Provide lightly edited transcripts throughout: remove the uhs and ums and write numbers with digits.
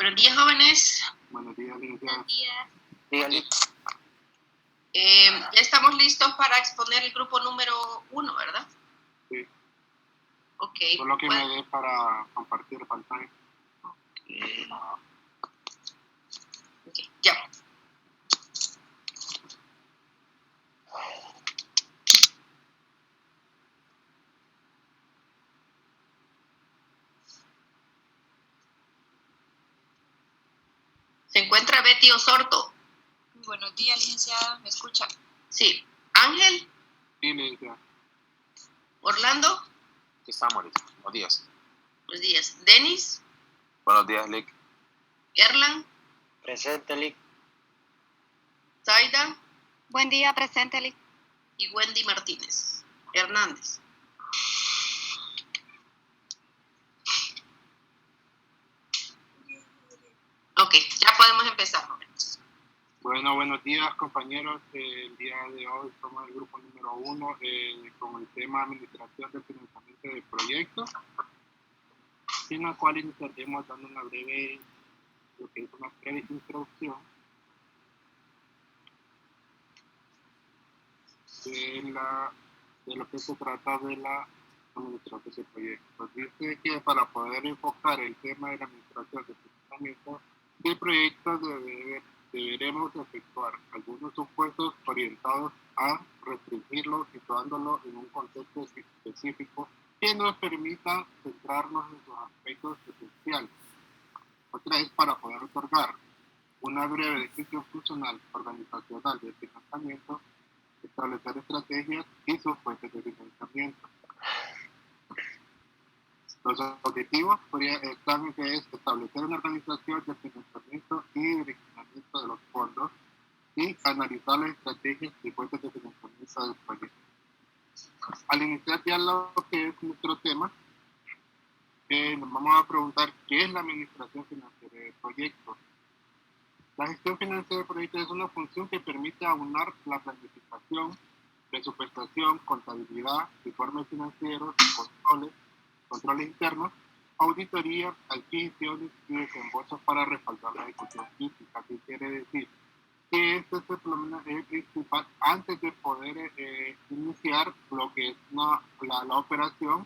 Buenos días, jóvenes. Buenos días, licenciada. Buenos días. Dígale. Ya estamos listos para exponer el grupo número 1, ¿verdad? Sí. Ok. Solo que pues, me dé para compartir pantalla. ok, ya. ¿Se encuentra Betty Osorto? Buenos días, licenciada. ¿Me escucha? Sí. ¿Ángel? Sí, licenciada. ¿Orlando? Aquí estamos ahorita. Buenos días. Buenos días. ¿Denis? Buenos días, Lick. ¿Erlan? Presente, Lick. ¿Zaida? Buen día, presente, Lick. Y Wendy Martínez Hernández. Ok, ya podemos empezar, jóvenes. Bueno, buenos días, compañeros. El día de hoy somos el grupo número 1 con el tema Administración del Financiamiento de Proyectos, en la cual iniciaremos dando una breve introducción de lo que se trata de la administración de proyectos. Dice que para poder enfocar el tema de la administración de financiamiento de proyectos deberemos efectuar algunos supuestos orientados a restringirlo, situándolo en un contexto específico que nos permita centrarnos en sus aspectos esenciales. Otra es para poder otorgar una breve descripción funcional organizacional del financiamiento, establecer estrategias y sus fuentes de financiamiento. Los objetivos están que es establecer una organización de financiamiento y direccionamiento de los fondos y analizar las estrategias y fuentes de financiamiento del proyecto. Al iniciar ya lo que es nuestro tema, nos vamos a preguntar qué es la administración financiera de proyectos. La gestión financiera de proyectos es una función que permite aunar la planificación, presupuestación, contabilidad, informes financieros, controles internos, auditoría, adquisiciones y desembolsos para respaldar la ejecución física. ¿Qué quiere decir? Que este es el problema principal antes de poder iniciar lo que es la operación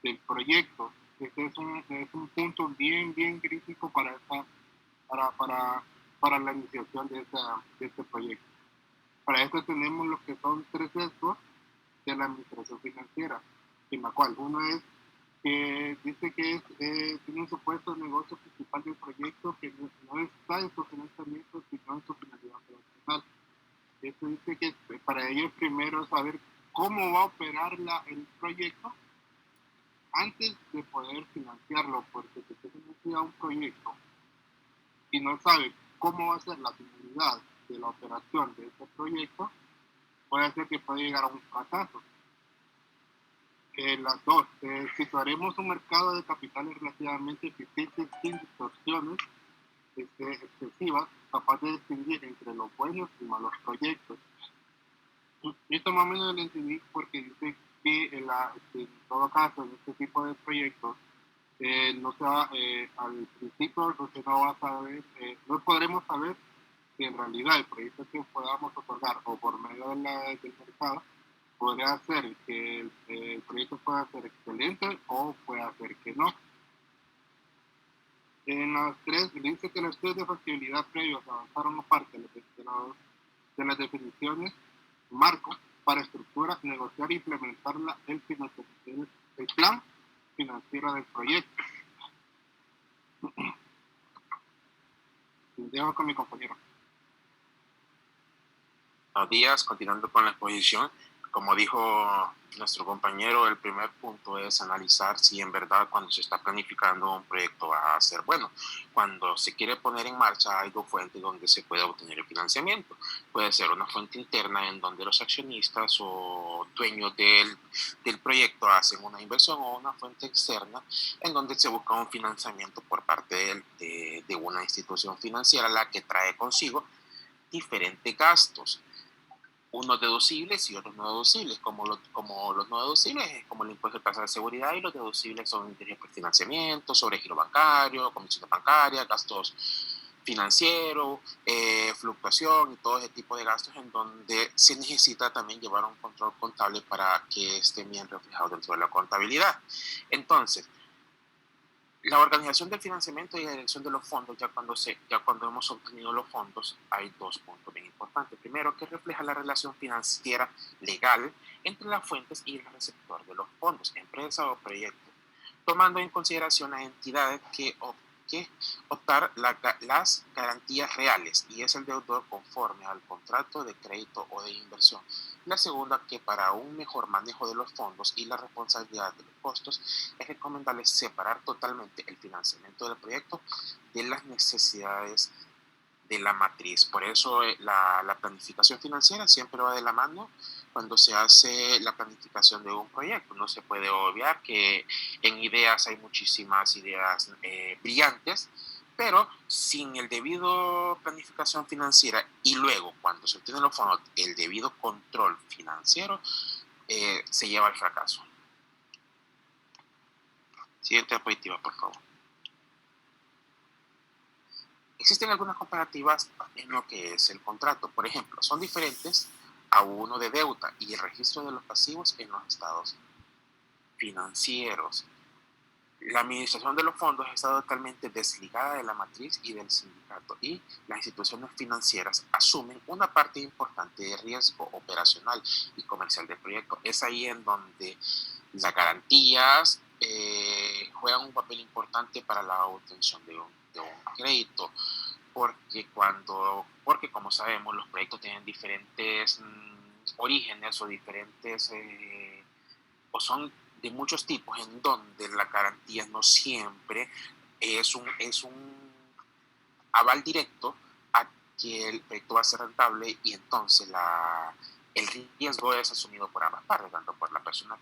del proyecto. Este es un punto bien crítico para la iniciación de este proyecto. Para esto tenemos lo que son 3 sesgos de la administración financiera, en la cual uno es que dice que tiene un supuesto negocio principal del proyecto que no está en su financiamiento, sino en su finalidad operacional. Esto dice que para ello primero saber cómo va a operar el proyecto antes de poder financiarlo, porque si se financia un proyecto y no sabe cómo va a ser la finalidad de la operación de este proyecto, puede ser que pueda llegar a un fracaso. Las dos, situaremos un mercado de capitales relativamente eficiente sin distorsiones excesivas, capaz de distinguir entre los buenos y malos proyectos. Esto más o menos lo entendí porque dice que en todo caso en este tipo de proyectos no se va, al principio no va a saber, no podremos saber si en realidad el proyecto que podamos otorgar o por medio del mercado podría ser que el proyecto pueda ser excelente o pueda ser que no. En las 3 dice que los estudios de factibilidad previos avanzaron parte de las definiciones marco para estructurar, negociar e implementar el plan financiero del proyecto. Dejo con mi compañero. Buenos días, continuando con la exposición. Como dijo nuestro compañero, el primer punto es analizar si en verdad cuando se está planificando un proyecto va a ser bueno. Cuando se quiere poner en marcha hay 2 fuentes donde se puede obtener el financiamiento. Puede ser una fuente interna en donde los accionistas o dueños del proyecto hacen una inversión, o una fuente externa en donde se busca un financiamiento por parte de una institución financiera, la que trae consigo diferentes gastos. unos deducibles y otros no deducibles. Como los no deducibles es como el impuesto de tasa de seguridad, y los deducibles son intereses por financiamiento, sobre giro bancario, comisiones bancarias, gastos financieros, fluctuación y todo ese tipo de gastos, en donde se necesita también llevar un control contable para que esté bien reflejado dentro de la contabilidad. Entonces, la organización del financiamiento y la dirección de los fondos, ya cuando hemos obtenido los fondos, hay dos puntos bien importantes. Primero, que refleja la relación financiera legal entre las fuentes y el receptor de los fondos, empresa o proyecto, tomando en consideración las entidades que optar las garantías reales, y es el deudor conforme al contrato de crédito o de inversión. La segunda, que para un mejor manejo de los fondos y la responsabilidad de los costos, es recomendable separar totalmente el financiamiento del proyecto de las necesidades de la matriz. Por eso la planificación financiera siempre va de la mano cuando se hace la planificación de un proyecto. No se puede obviar que en ideas hay muchísimas ideas brillantes, pero sin el debido planificación financiera y luego cuando se obtienen los fondos el debido control financiero, se lleva al fracaso. Siguiente diapositiva, por favor. Existen algunas comparativas en lo que es el contrato. Por ejemplo, son diferentes a uno de deuda y el registro de los pasivos en los estados financieros. La administración de los fondos está totalmente desligada de la matriz y del sindicato, y las instituciones financieras asumen una parte importante de riesgo operacional y comercial del proyecto. Es ahí en donde las garantías juegan un papel importante para la obtención de un crédito, porque como sabemos, los proyectos tienen diferentes orígenes o diferentes o son de muchos tipos, en donde la garantía no siempre es un aval directo a que el proyecto va a ser rentable, y entonces el riesgo es asumido por ambas partes, tanto por la persona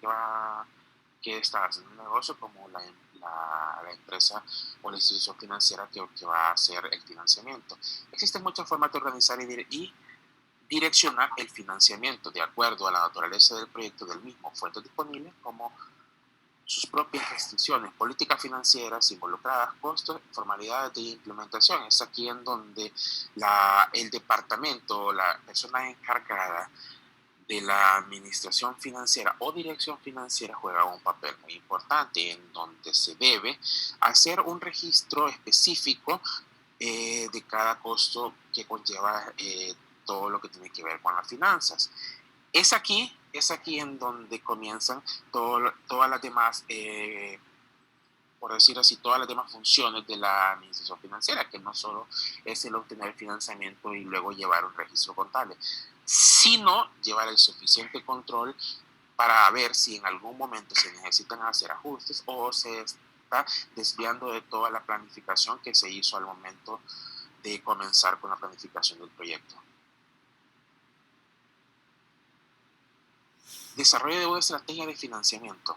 que está haciendo un negocio como la empresa o la institución financiera que va a hacer el financiamiento. Existen muchas formas de organizar y direccionar el financiamiento de acuerdo a la naturaleza del proyecto del mismo, fuentes disponibles como sus propias restricciones, políticas financieras involucradas, costos, formalidades de implementación. Es aquí en donde el departamento, la persona encargada de la administración financiera o dirección financiera juega un papel muy importante, en donde se debe hacer un registro específico de cada costo que conlleva todo lo que tiene que ver con las finanzas. Es aquí en donde comienzan todas las demás, por decir así, todas las demás funciones de la administración financiera, que no solo es el obtener financiamiento y luego llevar un registro contable, sino llevar el suficiente control para ver si en algún momento se necesitan hacer ajustes o se está desviando de toda la planificación que se hizo al momento de comenzar con la planificación del proyecto. Desarrollo de una estrategia de financiamiento.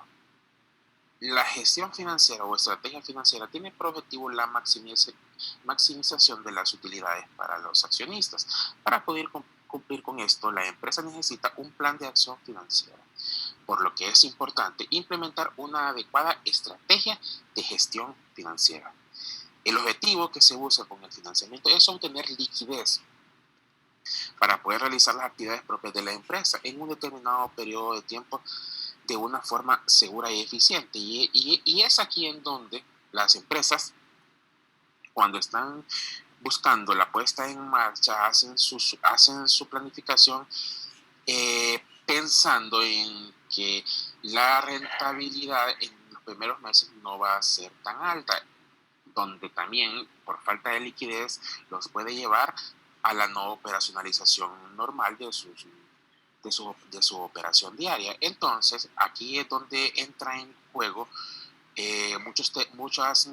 La gestión financiera o estrategia financiera tiene por objetivo la maximización de las utilidades para los accionistas. Para poder cumplir con esto, la empresa necesita un plan de acción financiera, por lo que es importante implementar una adecuada estrategia de gestión financiera. El objetivo que se busca con el financiamiento es obtener liquidez para poder realizar las actividades propias de la empresa en un determinado periodo de tiempo de una forma segura y eficiente. Y es aquí en donde las empresas, cuando están buscando la puesta en marcha, hacen su planificación pensando en que la rentabilidad en los primeros meses no va a ser tan alta, donde también por falta de liquidez los puede llevar a la no operacionalización normal de su operación diaria. Entonces, aquí es donde entra en juego muchas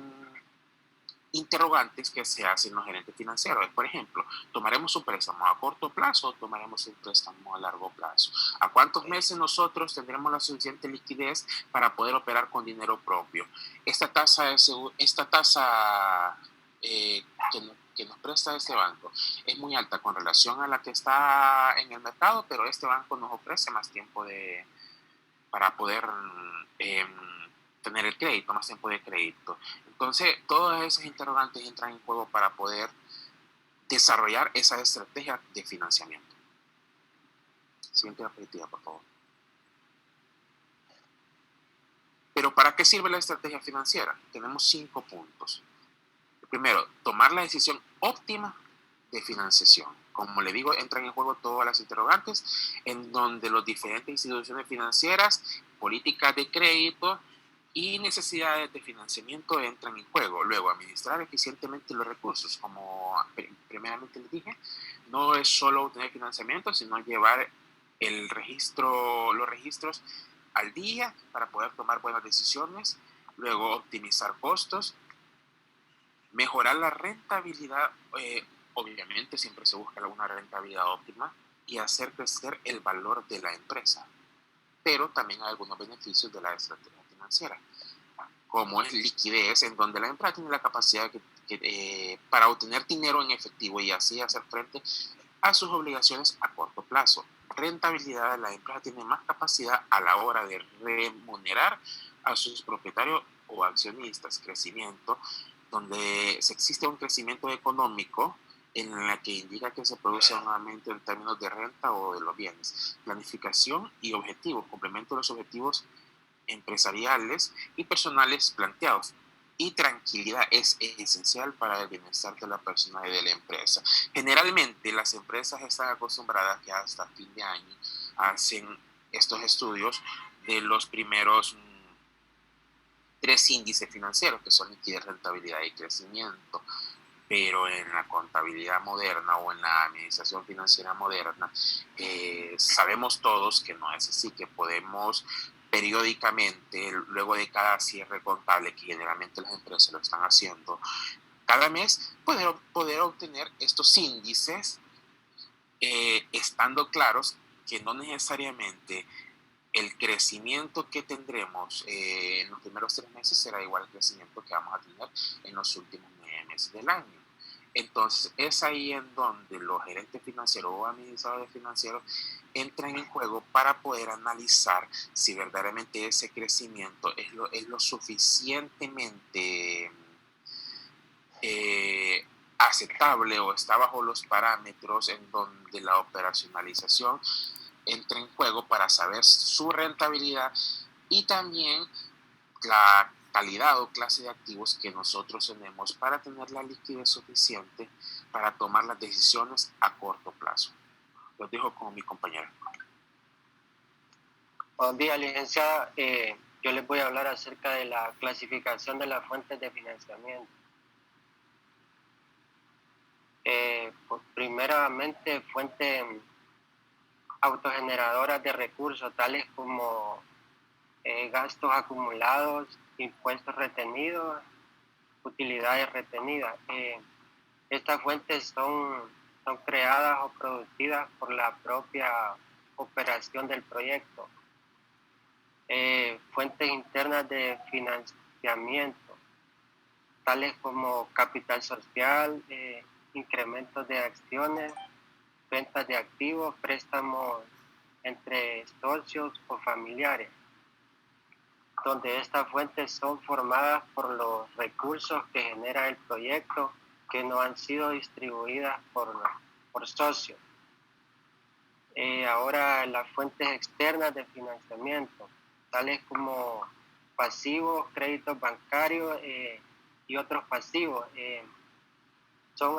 interrogantes que se hacen los gerentes financieros. Por ejemplo, ¿tomaremos un préstamo a corto plazo o tomaremos un préstamo a largo plazo? ¿A cuántos meses nosotros tendremos la suficiente liquidez para poder operar con dinero propio? Esta tasa que nos presta este banco es muy alta con relación a la que está en el mercado, pero este banco nos ofrece más tiempo para poder tener el crédito, más tiempo de crédito. Entonces, todas esas interrogantes entran en juego para poder desarrollar esa estrategia de financiamiento. Siguiente diapositiva, por favor. Pero ¿para qué sirve la estrategia financiera? Tenemos 5 puntos. Primero, tomar la decisión óptima de financiación. Como le digo, entran en juego todas las interrogantes en donde las diferentes instituciones financieras, políticas de crédito y necesidades de financiamiento entran en juego. Luego, administrar eficientemente los recursos. Como primeramente les dije, no es solo obtener financiamiento, sino llevar los registros al día para poder tomar buenas decisiones. Luego, optimizar costos, mejorar la rentabilidad, obviamente siempre se busca una rentabilidad óptima, y hacer crecer el valor de la empresa. Pero también hay algunos beneficios de la estrategia financiera, como es liquidez, en donde la empresa tiene la capacidad para obtener dinero en efectivo y así hacer frente a sus obligaciones a corto plazo. Rentabilidad, la empresa tiene más capacidad a la hora de remunerar a sus propietarios o accionistas. Crecimiento, donde existe un crecimiento económico en la que indica que se produce un aumento en términos de renta o de los bienes. Planificación y objetivos, complemento de los objetivos empresariales y personales planteados. Y tranquilidad es esencial para el bienestar de la persona y de la empresa. Generalmente las empresas están acostumbradas que hasta fin de año hacen estos estudios de los primeros 3 índices financieros, que son liquidez, rentabilidad y crecimiento. Pero en la contabilidad moderna o en la administración financiera moderna, sabemos todos que no es así, que podemos periódicamente, luego de cada cierre contable, que generalmente las empresas lo están haciendo cada mes, poder obtener estos índices, estando claros que no necesariamente el crecimiento que tendremos en los primeros 3 meses será igual al crecimiento que vamos a tener en los últimos 9 meses del año. Entonces, es ahí en donde los gerentes financieros o administradores financieros entran en juego para poder analizar si verdaderamente ese crecimiento es lo suficientemente aceptable o está bajo los parámetros en donde la operacionalización entra en juego para saber su rentabilidad y también la calidad o clase de activos que nosotros tenemos para tener la liquidez suficiente para tomar las decisiones a corto plazo. Los dejo con mi compañera. Buenos días, licenciada. Yo les voy a hablar acerca de la clasificación de las fuentes de financiamiento. Pues primeramente, fuentes autogeneradoras de recursos, tales como gastos acumulados, impuestos retenidos, utilidades retenidas. Estas fuentes son creadas o producidas por la propia operación del proyecto. Fuentes internas de financiamiento, tales como capital social, incrementos de acciones, ventas de activos, préstamos entre socios o familiares, donde estas fuentes son formadas por los recursos que genera el proyecto que no han sido distribuidas por socios. Ahora, las fuentes externas de financiamiento, tales como pasivos, créditos bancarios y otros pasivos, son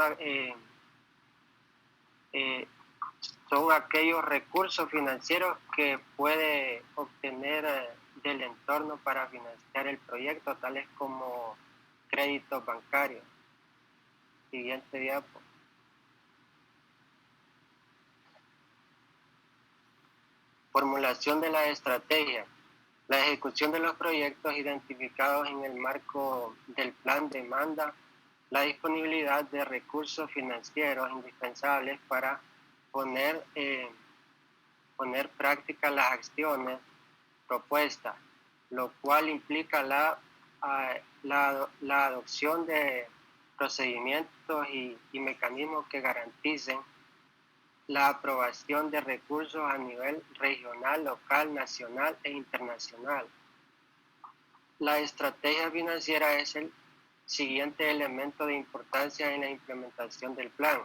aquellos recursos financieros que puede obtener del entorno para financiar el proyecto, tales como créditos bancarios. Siguiente diapo. Formulación de la estrategia. La ejecución de los proyectos identificados en el marco del plan demanda la disponibilidad de recursos financieros indispensables para poner práctica las acciones propuestas, lo cual implica la adopción de procedimientos y mecanismos que garanticen la aprobación de recursos a nivel regional, local, nacional e internacional. La estrategia financiera es el siguiente elemento de importancia en la implementación del plan.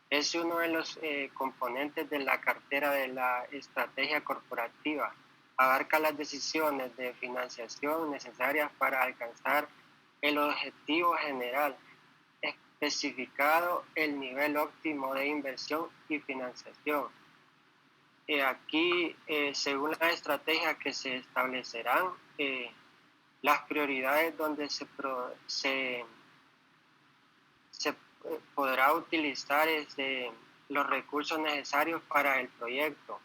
Es uno de los componentes de la cartera de la estrategia corporativa. Abarca las decisiones de financiación necesarias para alcanzar el objetivo general, especificado el nivel óptimo de inversión y financiación. Aquí, según la estrategia que se establecerán, las prioridades donde se podrá utilizar los recursos necesarios para el proyecto.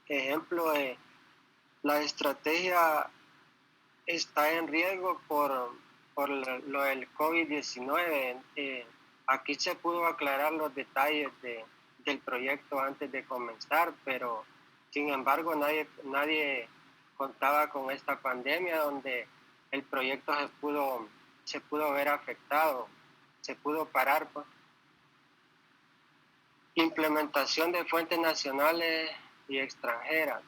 Ejemplo, la estrategia está en riesgo por lo del COVID-19. Aquí se pudo aclarar los detalles del proyecto antes de comenzar, pero sin embargo nadie contaba con esta pandemia donde el proyecto se pudo ver afectado, se pudo parar. Implementación de fuentes nacionales y extranjeras.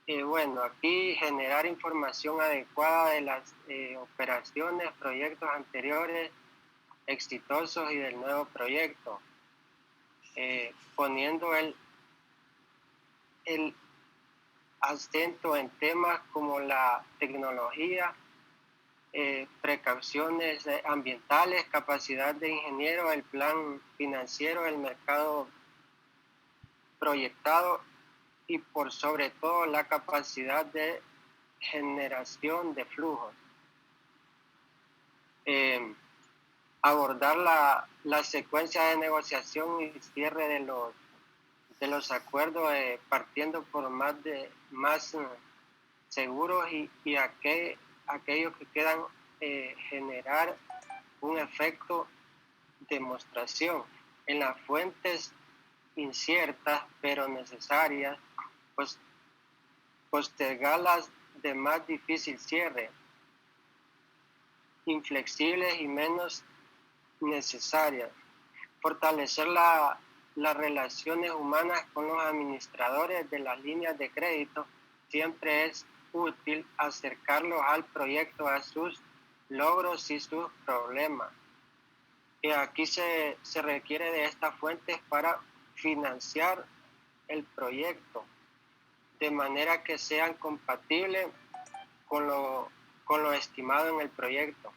Bueno, aquí generar información adecuada de las operaciones, proyectos anteriores, exitosos y del nuevo proyecto, poniendo el acento en temas como la tecnología, precauciones ambientales, capacidad de ingeniero, el plan financiero, el mercado proyectado y por sobre todo la capacidad de generación de flujos. Abordar la secuencia de negociación y cierre de los acuerdos, partiendo por más seguros y aquellos que quedan generar un efecto demostración en las fuentes inciertas pero necesarias, pues postergar las de más difícil cierre, inflexibles y menos necesarias, fortalecer las relaciones humanas con los administradores de las líneas de crédito. Siempre es útil acercarlos al proyecto, a sus logros y sus problemas. Y aquí se requiere de estas fuentes para financiar el proyecto de manera que sean compatibles con lo estimado en el proyecto.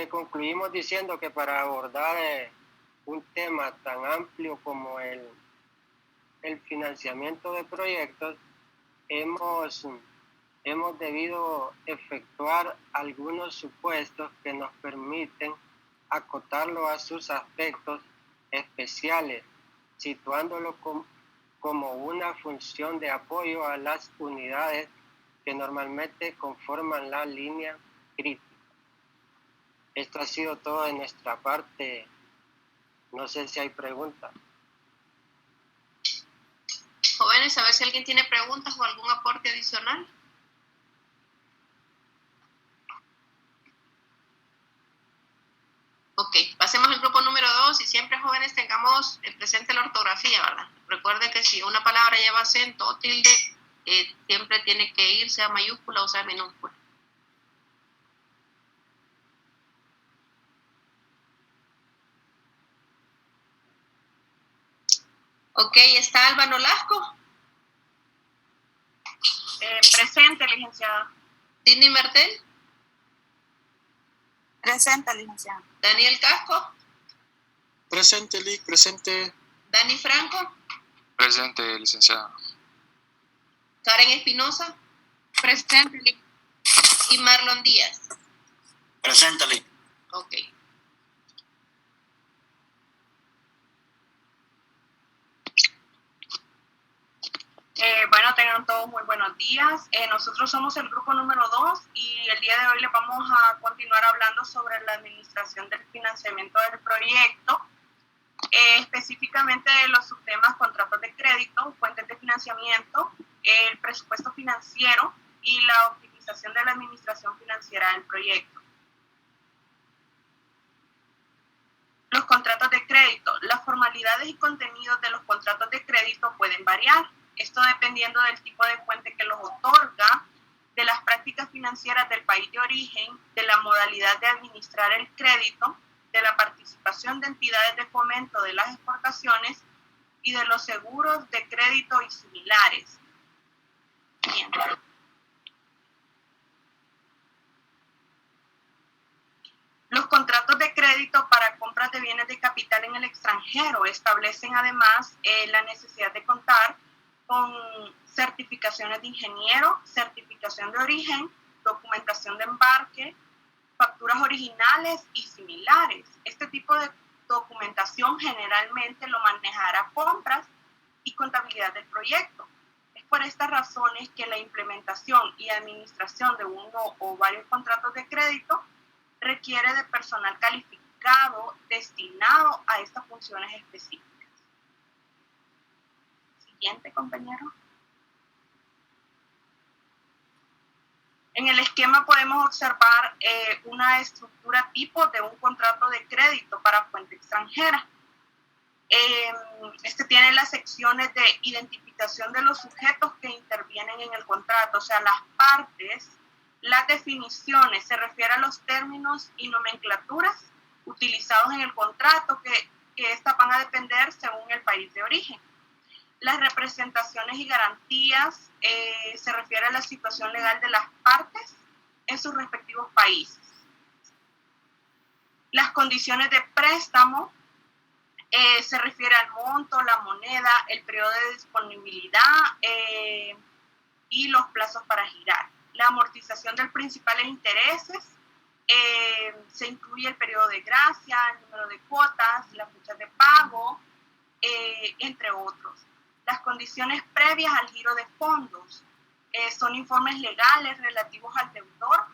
Concluimos diciendo que para abordar un tema tan amplio como el financiamiento de proyectos, hemos debido efectuar algunos supuestos que nos permiten acotarlo a sus aspectos especiales, situándolo como una función de apoyo a las unidades que normalmente conforman la línea crítica. Esto ha sido todo de nuestra parte. No sé si hay preguntas. Jóvenes, a ver si alguien tiene preguntas o algún aporte adicional. Ok, pasemos al grupo número 2 y siempre, jóvenes, tengamos presente la ortografía, ¿verdad? Recuerde que si una palabra lleva acento o tilde, siempre tiene que ir, sea mayúscula o sea minúscula. Ok, ¿está Alba Nolasco? Presente, licenciada. Cindy Martel. Presente, licenciada. Daniel Casco. Presente, Lic, presente. Dani Franco. Presente, licenciada. Karen Espinosa. Presente, Lic. Y Marlon Díaz. Presente, Lic. Ok. Bueno, tengan todos muy buenos días. Nosotros somos el grupo número 2 y el día de hoy les vamos a continuar hablando sobre la administración del financiamiento del proyecto, específicamente de los subtemas contratos de crédito, fuentes de financiamiento, el presupuesto financiero y la optimización de la administración financiera del proyecto. contratos de crédito. Las formalidades y contenidos de los contratos de crédito pueden variar. Esto dependiendo del tipo de fuente que los otorga, de las prácticas financieras del país de origen, de la modalidad de administrar el crédito, de la participación de entidades de fomento de las exportaciones y de los seguros de crédito y similares. Bien. Los contratos de crédito para compras de bienes de capital en el extranjero establecen además la necesidad de contar con certificaciones de ingeniero, certificación de origen, documentación de embarque, facturas originales y similares. Este tipo de documentación generalmente lo manejará compras y contabilidad del proyecto. Es por estas razones que la implementación y administración de uno o varios contratos de crédito requiere de personal calificado destinado a estas funciones específicas. Siguiente, compañero. En el esquema podemos observar una estructura tipo de un contrato de crédito para fuente extranjera. Este tiene las secciones de identificación de los sujetos que intervienen en el contrato, o sea, las partes, las definiciones, se refiere a los términos y nomenclaturas utilizados en el contrato que estas van a depender según el país de origen. Las representaciones y garantías se refiere a la situación legal de las partes en sus respectivos países. Las condiciones de préstamo se refiere al monto, la moneda, el periodo de disponibilidad y los plazos para girar. La amortización del principal e intereses, se incluye el periodo de gracia, el número de cuotas, las fechas de pago, entre otros. Las condiciones previas al giro de fondos son informes legales relativos al deudor,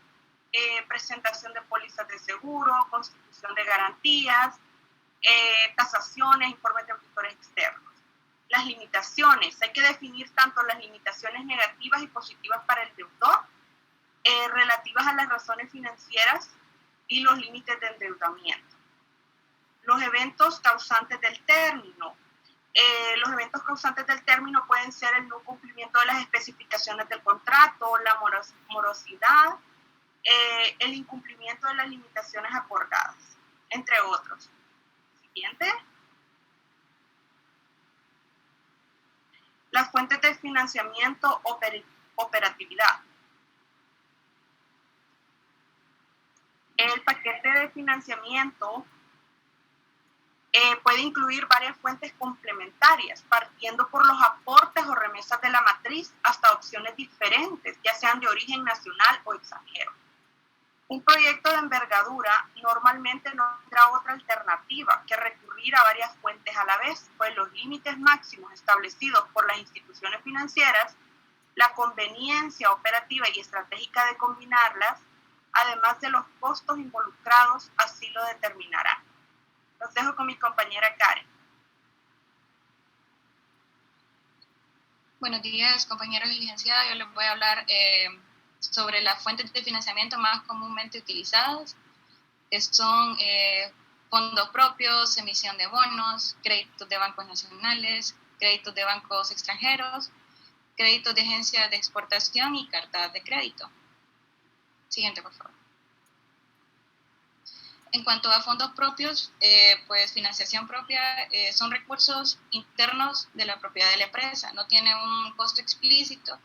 presentación de pólizas de seguro, constitución de garantías, tasaciones, informes de auditores externos. Las limitaciones, hay que definir tanto las limitaciones negativas y positivas para el deudor, relativas a las razones financieras y los límites de endeudamiento. Los eventos causantes del término. Los eventos causantes del término pueden ser el no cumplimiento de las especificaciones del contrato, la morosidad, el incumplimiento de las limitaciones acordadas, entre otros. Siguiente. Las fuentes de financiamiento, operatividad. El paquete de financiamiento puede incluir varias fuentes complementarias, partiendo por los aportes o remesas de la matriz hasta opciones diferentes, ya sean de origen nacional o extranjero. Un proyecto de envergadura normalmente no tendrá otra alternativa que recurrir a varias fuentes a la vez, pues los límites máximos establecidos por las instituciones financieras, la conveniencia operativa y estratégica de combinarlas, además de los costos involucrados, así lo determinarán. Los dejo con mi compañera Karen. Buenos días, compañeros y licenciadas. Yo les voy a hablar sobre las fuentes de financiamiento más comúnmente utilizadas, que son fondos propios, emisión de bonos, créditos de bancos nacionales, créditos de bancos extranjeros, créditos de agencias de exportación y cartas de crédito. Siguiente, por favor. En cuanto a fondos propios, pues financiación propia son recursos internos de la propiedad de la empresa, no tiene un costo explícito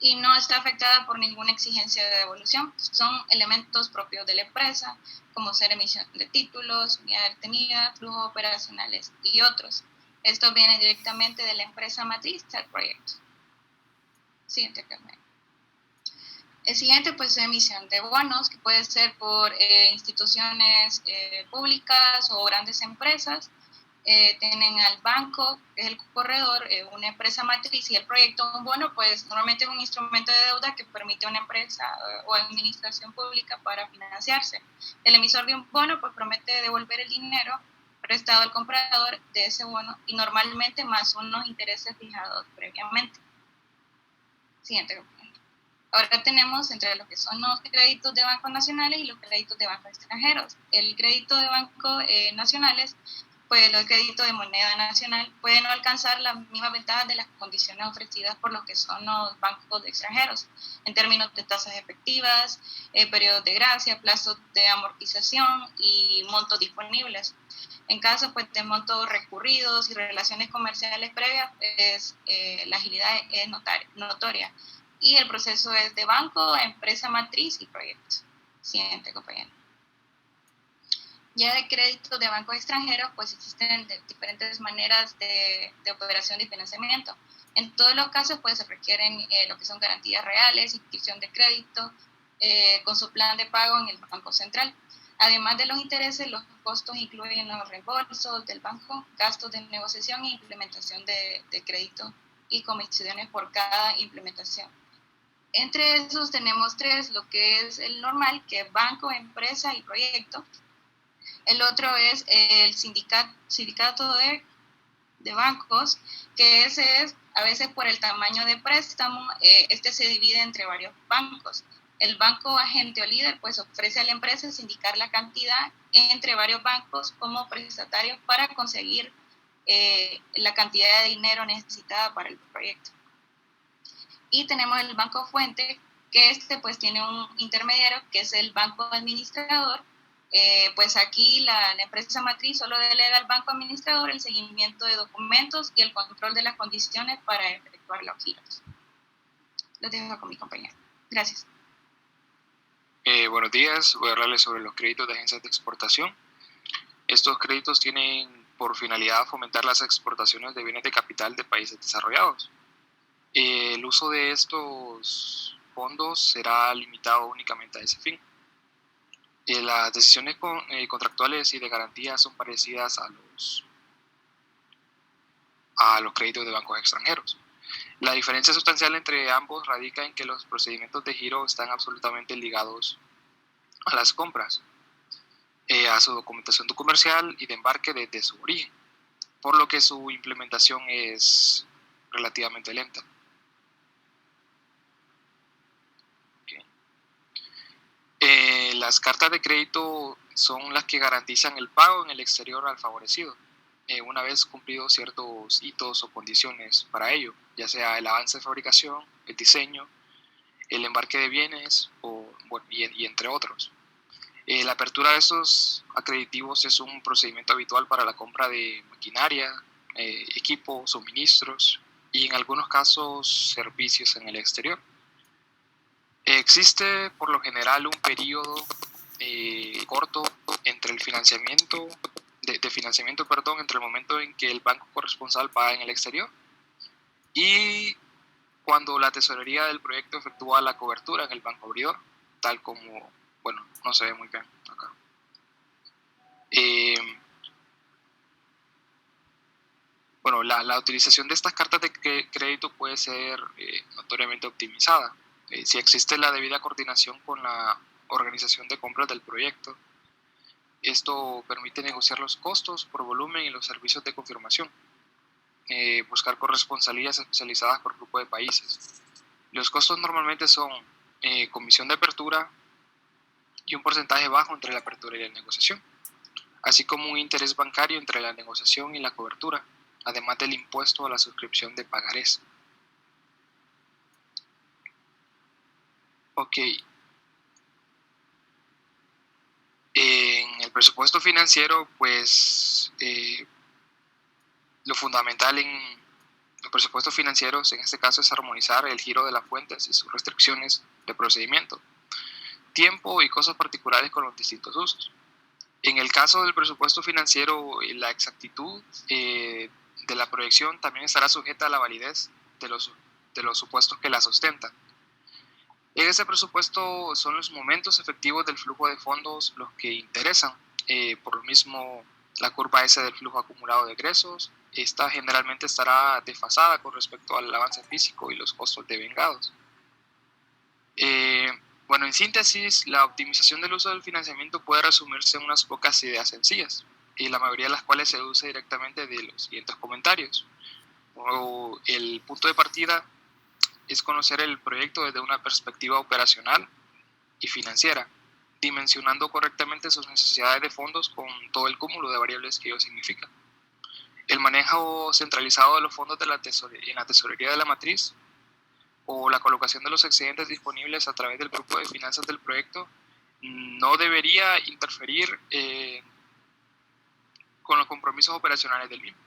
y no está afectada por ninguna exigencia de devolución. Son elementos propios de la empresa, como ser emisión de títulos, unidad detenida, flujos operacionales y otros. Esto viene directamente de la empresa matriz del proyecto. Siguiente, Carmen. El siguiente, pues, es emisión de bonos, que puede ser por instituciones públicas o grandes empresas. Tienen al banco, que es el corredor, una empresa matriz, y el proyecto, un bono, pues normalmente es un instrumento de deuda que permite a una empresa o administración pública para financiarse. El emisor de un bono, pues, promete devolver el dinero prestado al comprador de ese bono y normalmente más unos intereses fijados previamente. Siguiente. Ahora tenemos entre lo que son los créditos de bancos nacionales y los créditos de bancos extranjeros. El crédito de bancos nacionales, pues los créditos de moneda nacional pueden no alcanzar las mismas ventajas de las condiciones ofrecidas por lo que son los bancos extranjeros, en términos de tasas efectivas, periodos de gracia, plazos de amortización y montos disponibles. En caso pues, de montos recurridos y relaciones comerciales previas, pues, la agilidad es notoria. Y el proceso es de banco, empresa matriz y proyecto. Siguiente, compañero. Ya de créditos de bancos extranjeros, pues existen diferentes maneras de operación de financiamiento. En todos los casos, pues se requieren lo que son garantías reales, inscripción de crédito, con su plan de pago en el Banco Central. Además de los intereses, los costos incluyen los reembolsos del banco, gastos de negociación e implementación de crédito y comisiones por cada implementación. Entre esos tenemos tres, lo que es el normal, que es banco, empresa y proyecto. El otro es el sindicato de bancos, que ese es a veces por el tamaño de préstamo, este se divide entre varios bancos. El banco agente o líder pues ofrece a la empresa sindicar la cantidad entre varios bancos como prestatarios para conseguir la cantidad de dinero necesitada para el proyecto. Y tenemos el banco fuente, que pues tiene un intermediario, que es el banco administrador. Pues aquí la empresa matriz solo delega al banco administrador el seguimiento de documentos y el control de las condiciones para efectuar los giros. Lo dejo con mi compañero. Gracias. Buenos días, voy a hablarles sobre los créditos de agencias de exportación. Estos créditos tienen por finalidad fomentar las exportaciones de bienes de capital de países desarrollados. El uso de estos fondos será limitado únicamente a ese fin. Las decisiones contractuales y de garantía son parecidas a los créditos de bancos extranjeros. La diferencia sustancial entre ambos radica en que los procedimientos de giro están absolutamente ligados a las compras, a su documentación comercial y de embarque desde su origen, por lo que su implementación es relativamente lenta. Las cartas de crédito son las que garantizan el pago en el exterior al favorecido, una vez cumplidos ciertos hitos o condiciones para ello, ya sea el avance de fabricación, el diseño, el embarque de bienes y entre otros. La apertura de estos acreditivos es un procedimiento habitual para la compra de maquinaria, equipo, suministros y en algunos casos servicios en el exterior. Existe por lo general un periodo corto entre el financiamiento entre el momento en que el banco corresponsal paga en el exterior y cuando la tesorería del proyecto efectúa la cobertura en el banco abridor, tal como, no se ve muy bien acá. La utilización de estas cartas de crédito puede ser notoriamente optimizada. Si existe la debida coordinación con la organización de compras del proyecto, esto permite negociar los costos por volumen y los servicios de confirmación, buscar corresponsalías especializadas por grupo de países. Los costos normalmente son comisión de apertura y un porcentaje bajo entre la apertura y la negociación, así como un interés bancario entre la negociación y la cobertura, además del impuesto a la suscripción de pagarés. Ok. En el presupuesto financiero, pues lo fundamental en los presupuestos financieros, en este caso, es armonizar el giro de las fuentes y sus restricciones de procedimiento, tiempo y cosas particulares con los distintos usos. En el caso del presupuesto financiero, la exactitud de la proyección también estará sujeta a la validez de los supuestos que la sustentan. En ese presupuesto son los momentos efectivos del flujo de fondos los que interesan. Por lo mismo, la curva S del flujo acumulado de egresos, esta generalmente estará desfasada con respecto al avance físico y los costos devengados. En síntesis, la optimización del uso del financiamiento puede resumirse en unas pocas ideas sencillas, y la mayoría de las cuales se deduce directamente de los siguientes comentarios. El punto de partida es conocer el proyecto desde una perspectiva operacional y financiera, dimensionando correctamente sus necesidades de fondos con todo el cúmulo de variables que ello significa. El manejo centralizado de los fondos en la tesorería de la matriz o la colocación de los excedentes disponibles a través del grupo de finanzas del proyecto no debería interferir con los compromisos operacionales del mismo.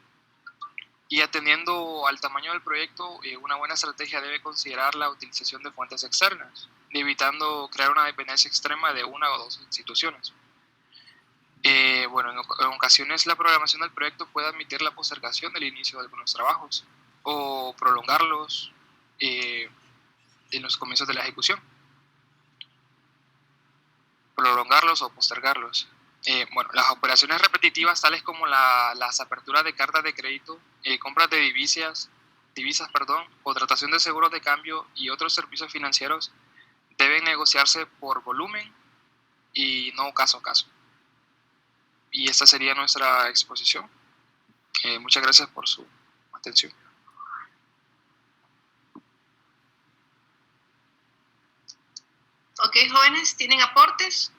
Y atendiendo al tamaño del proyecto, una buena estrategia debe considerar la utilización de fuentes externas, evitando crear una dependencia extrema de una o dos instituciones. En ocasiones la programación del proyecto puede admitir la postergación del inicio de algunos trabajos o prolongarlos en los comienzos de la ejecución. Prolongarlos o postergarlos. Las operaciones repetitivas tales como las aperturas de cartas de crédito, compras de divisas, contratación de seguros de cambio y otros servicios financieros deben negociarse por volumen y no caso a caso. Y esta sería nuestra exposición. Muchas gracias por su atención. Ok, jóvenes, ¿tienen aportes?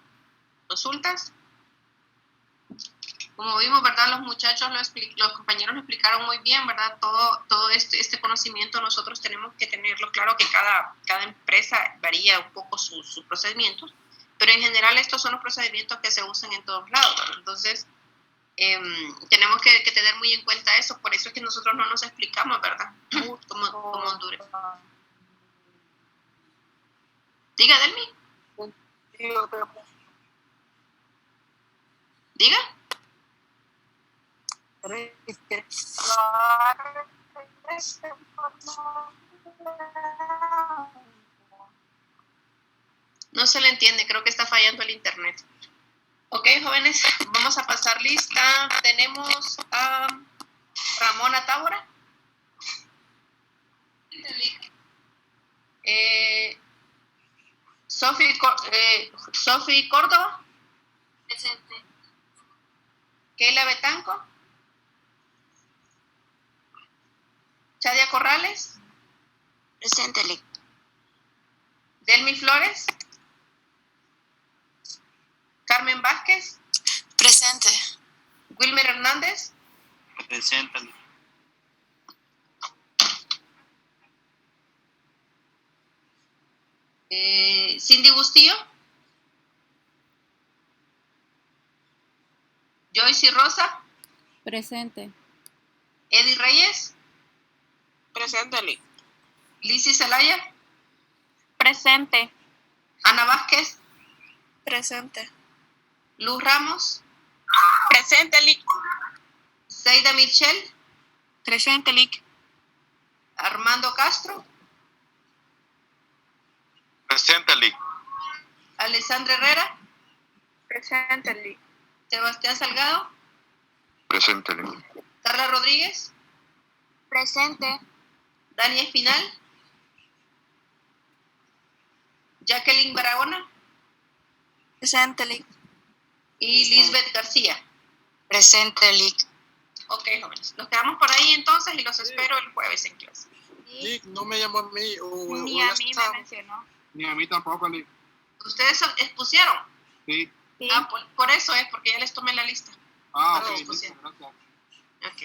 ¿Consultas? Como vimos, ¿verdad? Los muchachos, los compañeros lo explicaron muy bien, ¿verdad? Todo este conocimiento nosotros tenemos que tenerlo claro, que cada empresa varía un poco sus procedimientos, pero en general estos son los procedimientos que se usan en todos lados, ¿verdad? Entonces, tenemos que tener muy en cuenta eso, por eso es que nosotros no nos explicamos, ¿verdad? Como dure. Diga, Delmi. Diga. No se le entiende, creo que está fallando el internet. Ok, jóvenes, vamos a pasar lista. Tenemos a Ramona Tábora. Sofi Córdoba. Presente. Keila Betanco. Chadia Corrales. Presente, Lic. Delmi Flores. Carmen Vázquez. Presente. Wilmer Hernández. Presente, Lic. Cindy Bustillo. Joyce Rosa. Presente. Eddie Reyes. Presente, Lic. Lizzy Zelaya. Presente. Ana Vázquez. Presente. Luz Ramos. Presente, Lic. Zeida Michel. Presente, Lic. Armando Castro. Presente, Lic. Alessandra Herrera. Presente, Lic. Sebastián Salgado. Presente, Lic. Carla Rodríguez. Presente. Dani Espinal. Jacqueline Barahona. Presente, Lic. Y Lisbeth García. Presente, Lic. Ok, jóvenes. Nos quedamos por ahí entonces y los espero el jueves en clase. Lic, no me llamó a mí. Ni a mí me mencionó. Ni a mí tampoco, Lic. ¿Ustedes expusieron? Sí. Sí. Ah, por eso es, porque ya les tomé la lista. Ah, Para ok, discusión. listo, gracias. Ok.